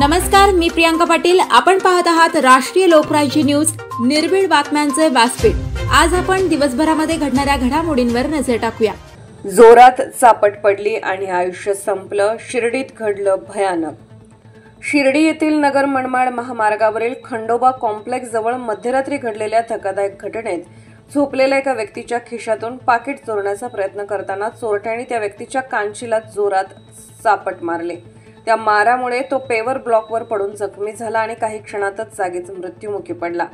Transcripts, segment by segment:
नमस्कार, मी प्रियांका पाटील। आपण पाहत आहात राष्ट्रीय लोकराज्य न्यूज, निर्भीड बातम्यांचे व्यासपीठ। आज आपण दिवसभरामध्ये घडणाऱ्या घडामोडींवर नजर टाकूया। जोरात चापट पडली आणि आयुष्य संपलं। शिर्डीत घडलं भयानक। शिर्डी येथील नगर मनमाड महामार्गावरील खंडोबा कॉम्प्लेक्स जवळ मध्यरात्री घडलेल्या धक्कादायक घटनेत झोपलेल्या एका व्यक्तीच्या खिशातून पाकिट चोरण्याचा प्रयत्न करताना चोरट्यांनी त्या व्यक्तीच्या कानशिलात जोरात चापट मारले। त्या मारामुळे तो पेवर ब्लॉकवर पडून जखमी झाला आणि काही क्षणातच जागीच मृत्युमुखी पडला।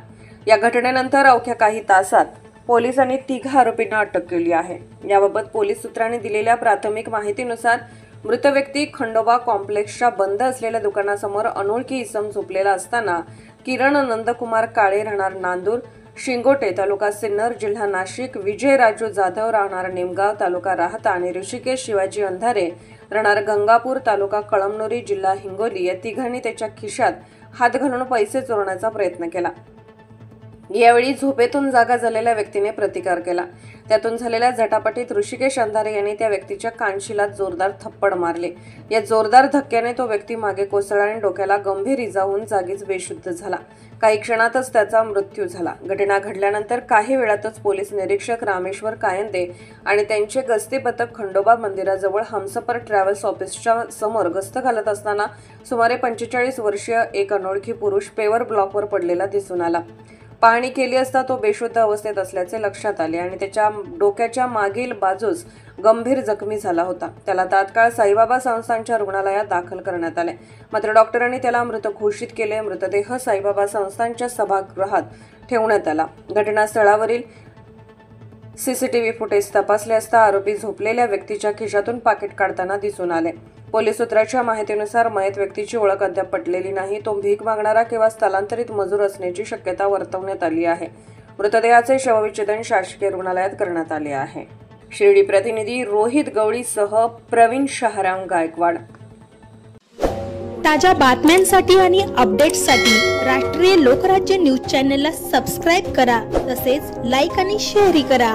या घटनेनंतर अवघ्या काही तासात पोलिसांनी 3 आरोपींना अटक केली आहे। याबाबत पोलीस सूत्रांनी दिलेल्या प्राथमिक माहितीनुसार मृत व्यक्ती खंडोबा कॉम्प्लेक्सच्या बंद असलेल्या दुकानासमोर अनोळखी इसम झोपलेला असताना किरण नंदकुमार काळे राहणार नांदूर, शिंगोटे तालुका सिन्नर जिल्हा नाशिक, विजय राजू जाधव राहणार निमगाव तालुका राहता आणि ऋषिकेश शिवाजी अंधारे राहणार गंगापूर तालुका कळमनुरी जिल्हा हिंगोली या तिघांनी त्याच्या खिशात हात घालून पैसे चोरण्याचा प्रयत्न केला। यावेळी झोपेतून जागा झालेल्या व्यक्तीने प्रतिकार केला। त्यातून झालेल्या झटापटीत ऋषिकेश अंधारे यांनी त्या व्यक्तीच्या कानशिलात जोरदार थप्पड मारले। या जोरदार धक्क्याने तो व्यक्ती मागे कोसळला आणि डोक्याला गंभीर इजा होऊन जागीच बेशुद्ध झाला। काही क्षणातच त्याचा मृत्यू झाला। घटना घडल्यानंतर काही वेळातच पोलीस निरीक्षक रामेश्वर कायंदे आणि त्यांचे गस्ती पथक खंडोबा मंदिराजवळ हमसफर ट्रॅव्हल्स ऑफिसच्या समोर गस्त घालत असताना सुमारे 45 वर्षीय एक अनोळखी पुरुष पेवर ब्लॉकवर पडलेला दिसून आला। पाहणी केली असता तो बेशुद्ध अवस्थेत असल्याचे लक्षात आले आणि त्याच्या डोक्याच्या मागील बाजूस गंभीर जखमी झाला होता। त्याला तात्काळ साईबाबा संस्थानच्या रुग्णालयात दाखल करण्यात आले, मात्र डॉक्टरांनी त्याला मृत घोषित केले। मृतदेह साईबाबा संस्थानच्या सभागृहात ठेवण्यात आला। घटनास्थळावरील सीसीटीव्ही फुटेज तपासले असता आरोपी झोपलेल्या व्यक्तीच्या खिशातून पाकिट काढताना दिसून आले। पोलीस सूत्रांच्या माहितीनुसार मयत व्यक्तीची ओळख अद्याप पटलेली नाही। तो भीक मागणारा किंवा स्थलांतरित मजूर असण्याची शक्यता वर्तवण्यात आली आहे। मृतदेहाचे शवविच्छेदन शासकीय रुग्णालयात करण्यात आले आहे। शिर्डी प्रतिनिधी रोहित गवळीसह प्रवीण शहाराम गायकवाड। ताज्या बातम्यांसाठी आणि अपडेट्ससाठी राष्ट्रीय लोकराज्य न्यूज चॅनलला सबस्क्राईब करा, तसेच लाईक आणि शेअरही करा।